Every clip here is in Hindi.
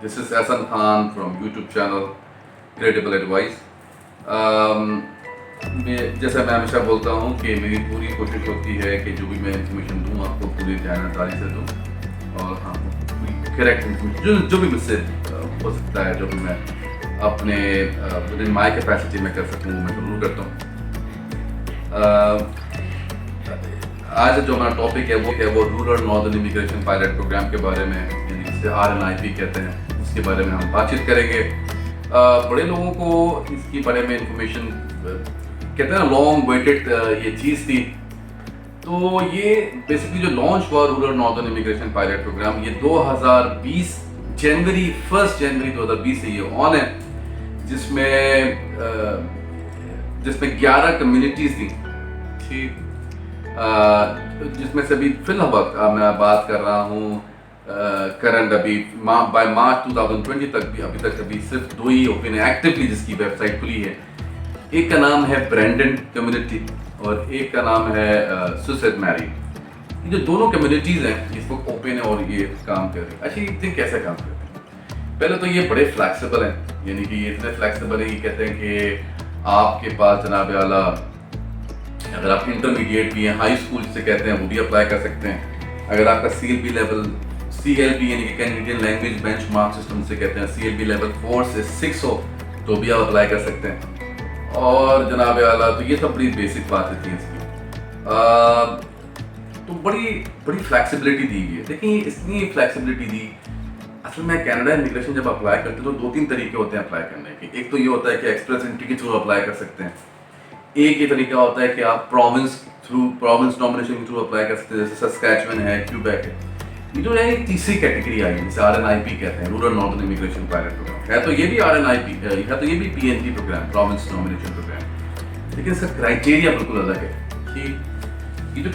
This is Hasan Khan from YouTube channel Credible Advice. जैसा मैं हमेशा बोलता हूँ कि मेरी पूरी कोशिश होती है कि जो भी मैं इन्फॉर्मेशन दूँ आपको पूरी जानकारी से दूँ और हाँ करेक्ट इन्फॉर्मेशन जो भी मुझसे हो सकता है, जो भी मैं अपने विद इन माई कैपेसिटी में कर सकूँ मैं ज़रूर करता हूँ। आज जो हमारा टॉपिक है वो rural northern immigration pilot program के बारे में, यानी जिसे RNIP कहते हैं, उसके बारे में हम बातचीत करेंगे। बड़े लोगों को इसके बारे में इंफॉर्मेशन कहते हैं ना, लॉन्ग वेटेड ये चीज़ थी। तो ये बेसिकली जो लॉन्च हुआ rural northern immigration pilot program, ये 2020 जनवरी 1 जनवरी 2020 से ये ऑन है, जिसमें 11 कम्युनिटीज़ थी, ठीक, जिसमें से अभी फिलहाल मैं बात कर रहा हूँ करंट अभी बाय मार्च 2020 तक भी अभी सिर्फ 2 ही ओपन है एक्टिवली, जिसकी वेबसाइट खुली है। एक का नाम है ब्रैंडन कम्युनिटी और एक का नाम है सुसेट मैरी। ये जो दोनों कम्युनिटीज़ हैं इस वक्त ओपन है और ये काम कर रही है। अच्छा, ये कैसे काम करते हैं? पहले तो ये बड़े फ्लैक्सिबल हैं, यानी कि ये इतने फ्लैक्सिबल है कि कहते हैं कि आपके पास जनाब आला अगर आप इंटरमीडिएट भी हैं, हाई स्कूल जिसे कहते हैं, वो भी अप्लाई कर सकते हैं। अगर आपका CLB लेवल CLB यानी कि कैनेडियन लैंग्वेज बेंचमार्क सिस्टम से कहते हैं, CLB लेवल 4 से 6 हो तो भी आप अप्लाई कर सकते हैं। और जनाब आला तो ये सब बड़ी बेसिक बातें थी इसकी। तो बड़ी फ्लैक्सिबिलिटी दी गई है। देखिए, इतनी फ्लैक्सिबिलिटी दी, असल में कनाडा इमिग्रेशन जब अप्लाई करते हैं तो 2-3 तरीके होते हैं अप्लाई करने के। एक तो ये होता है कि एक्सप्रेस एंट्री के थ्रू अप्लाई कर सकते हैं। एक ये तरीका होता है कि आप प्रोविंस नॉमिनेशन के थ्रू अप्लाई कर सकते हैं, जैसे सस्कैचुअन है, क्यूबेक है। ये जो है एक तीसरी कैटेगरी आई है, जिसे RNIP कहते हैं, rural northern immigration pilot program है। तो ये भी RNIP है, तो ये भी PNP program, province nomination program, लेकिन इसका क्राइटेरिया बिल्कुल अलग है कि ये जो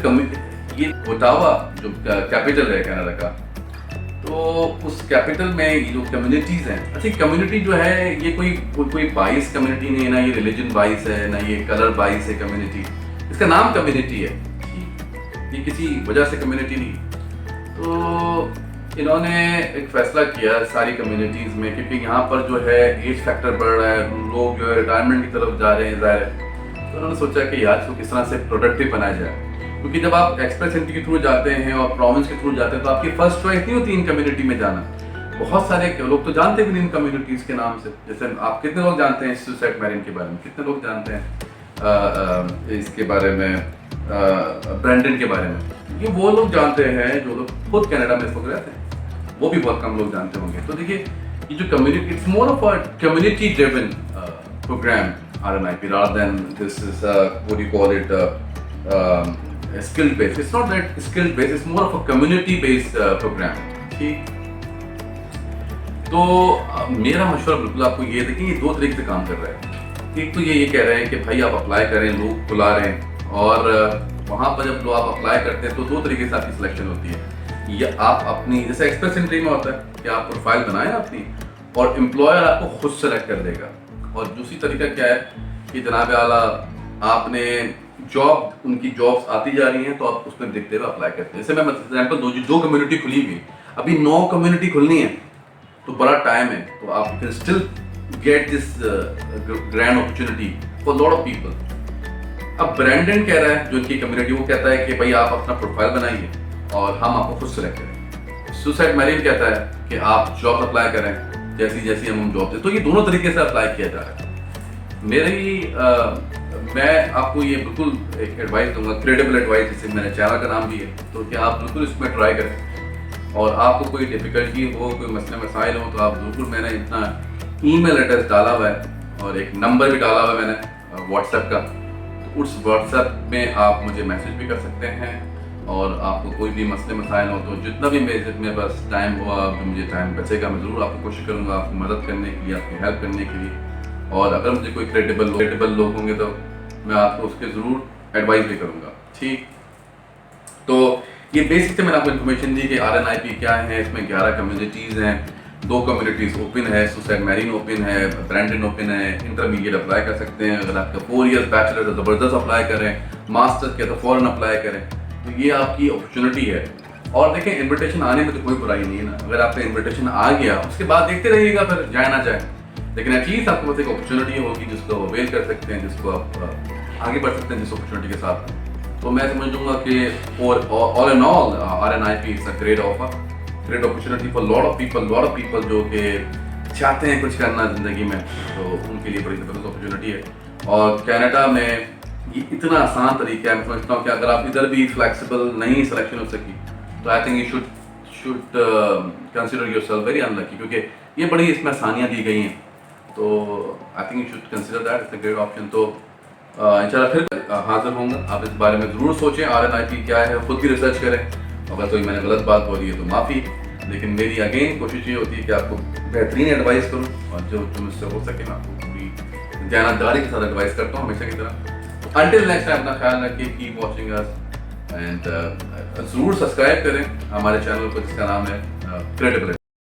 ये ओटावा जो कैपिटल है कनाडा का, तो उस कैपिटल में ये जो कम्युनिटीज़ हैं, अच्छा कम्युनिटी जो है ये कोई बाइस कम्युनिटी नहीं है, ना ये रिलीजन बाइस है, ना ये कलर बाइस है कम्युनिटी। इसका नाम कम्युनिटी है, ये किसी वजह से कम्युनिटी नहीं। तो इन्होंने एक फैसला किया सारी कम्युनिटीज़ में, क्योंकि यहाँ पर जो है एज फैक्टर बढ़ रहा है, लोग जो है रिटायरमेंट की तरफ जा रहे हैं ज़ाहिर है। तो उन्होंने सोचा कि यार इसको किस तरह से प्रोडक्टिव बनाया जाए, क्योंकि जब आप एक्सप्रेस एंट्री के थ्रू जाते हैं और प्रोविंस के थ्रू जाते हैं तो आपकी फर्स्ट चॉइस नहीं होती इन कम्युनिटी में जाना। बहुत सारे लोग तो जानते भी नहीं इन कम्युनिटीज़ के नाम से। जैसे आप कितने लोग जानते हैं सुसेट मैरिन के बारे में, कितने लोग जानते हैं इसके बारे में, ब्रैंडन के बारे में? ये वो लोग जानते हैं जो लोग खुद कनाडा में इस वक्त रहते हैं, वो भी बहुत कम लोग जानते होंगे। तो देखिए, ये जो community, it's more of a community driven program RNIP rather than this is what do you call it, skill based. It's not that skill based, it's more of a community based program, ठीक। तो मेरा मशवरा बिल्कुल आपको ये है कि ये 2 तरीके से काम कर रहा है। एक तो ये कह रहे हैं कि भाई आप अप्लाई करें, लोग बुला रहे हैं, और वहाँ पर जब आप अप्लाई करते हैं तो 2 तरीके से आपकी सिलेक्शन होती है। या आप अपनी, जैसे एक्सप्रेस एंट्री में होता है कि आप प्रोफाइल बनाएं अपनी और एम्प्लॉयर आपको खुद सेलेक्ट कर देगा। और दूसरी तरीका क्या है कि जनाब आला आपने उनकी जॉब्स आती जा रही हैं तो आप उसमें देखते हुए अप्लाई करते हैं। जैसे मैं एग्जाम्पल दूँ, 2 कम्युनिटी खुली हुई, अभी 9 कम्युनिटी खुलनी है, तो बड़ा टाइम है, तो आप can still get this grand opportunity for lot of people. अब ब्रैंडन कह रहा है, जो इनकी कम्युनिटी, वो कहता है कि भाई आप अपना प्रोफाइल बनाइए और हम आपको खुद सेलेक्ट करें। सुसाइड मैरिन कहता है कि आप जॉब अप्लाई करें, जैसी हम जॉब दें। तो ये दोनों तरीके से अप्लाई किया जा रहा है। मैं आपको ये बिल्कुल एक एडवाइस दूंगा, क्रेडिबल एडवाइस, जिसे मेरे चैनल का नाम भी है, तो क्या आप बिल्कुल इसमें ट्राई करें। और आपको कोई डिफ़िकल्टी हो, कोई मसले मसाइल हो, तो आप बिल्कुल, मैंने इतना ईमेल एड्रेस डाला हुआ है और एक नंबर भी डाला हुआ है मैंने व्हाट्सएप का, तो उस व्हाट्सएप में आप मुझे मैसेज भी कर सकते हैं। और आपको कोई भी मसले मसाइल हो तो जितना भी मेरे पास टाइम हुआ, मुझे टाइम बचेगा, मैं ज़रूर आपको कोशिश करूँगा आपकी मदद करने के लिए, आपकी हेल्प करने के लिए। और अगर मुझे कोई क्रेडिबल लोग होंगे तो मैं आपको उसके ज़रूर एडवाइस भी करूँगा, ठीक। तो ये बेसिक से मैंने आपको इन्फॉर्मेशन दी कि RNIP क्या है। इसमें 11 कम्युनिटीज़ हैं, 2 कम्युनिटीज़ ओपन है, सुसेट मैरिन ओपन है, ब्रैंडन ओपन है। इंटरमीडिएट अप्लाई कर सकते हैं, अगर आपका 4 ईयर्स बैचलर है ज़बरदस्त अप्लाई करें, मास्टर्स किया तो फ़ौरन अप्लाई करें। तो ये आपकी अपॉर्चुनिटी है और देखें, इनविटेशन आने में तो कोई बुराई नहीं है ना। अगर आपका इनविटेशन आ गया, उसके बाद देखते रहिएगा, फिर जाए ना जाए, लेकिन एटलीस्ट आपके पास एक अपॉर्चुनिटी होगी जिसको अवेल कर सकते हैं, जिसको आप आगे बढ़ सकते हैं जिस अपॉर्चुनिटी के साथ। तो मैं समझ लूँगा कि all in all RNIP it's a great offer, great opportunity for lot of people जो कि चाहते हैं कुछ करना ज़िंदगी में, तो उनके लिए बड़ी ज़बरदस्त अपॉर्चुनिटी है। और कनाडा में ये इतना आसान तरीका है, मैं समझता हूँ कि अगर आप इधर भी फ्लेक्सिबल नहीं सिलेक्शन हो सकी, तो I think you should consider yourself very unlucky, क्योंकि ये बड़ी इसमें आसानियाँ दी गई हैं। तो I think you should consider that, it's a great option. तो इंशाल्लाह फिर हाजिर होंगे, आप इस बारे में ज़रूर सोचें RNIP क्या है, खुद भी रिसर्च करें। अगर कोई मैंने गलत बात बोली है तो माफ़ी, लेकिन मेरी अगेन कोशिश ये होती है कि आपको बेहतरीन एडवाइस करूँ, और जो मुझसे हो सके मैं आपको पूरी ध्यानदारी के साथ एडवाइस करता हूँ हमेशा की तरह। अंटिल नेक्स्ट टाइम, अपना ख्याल रखिए, कीप वॉचिंग अस, एंड ज़रूर सब्सक्राइब करें हमारे चैनल को जिसका नाम है क्रेडिबिलिटी।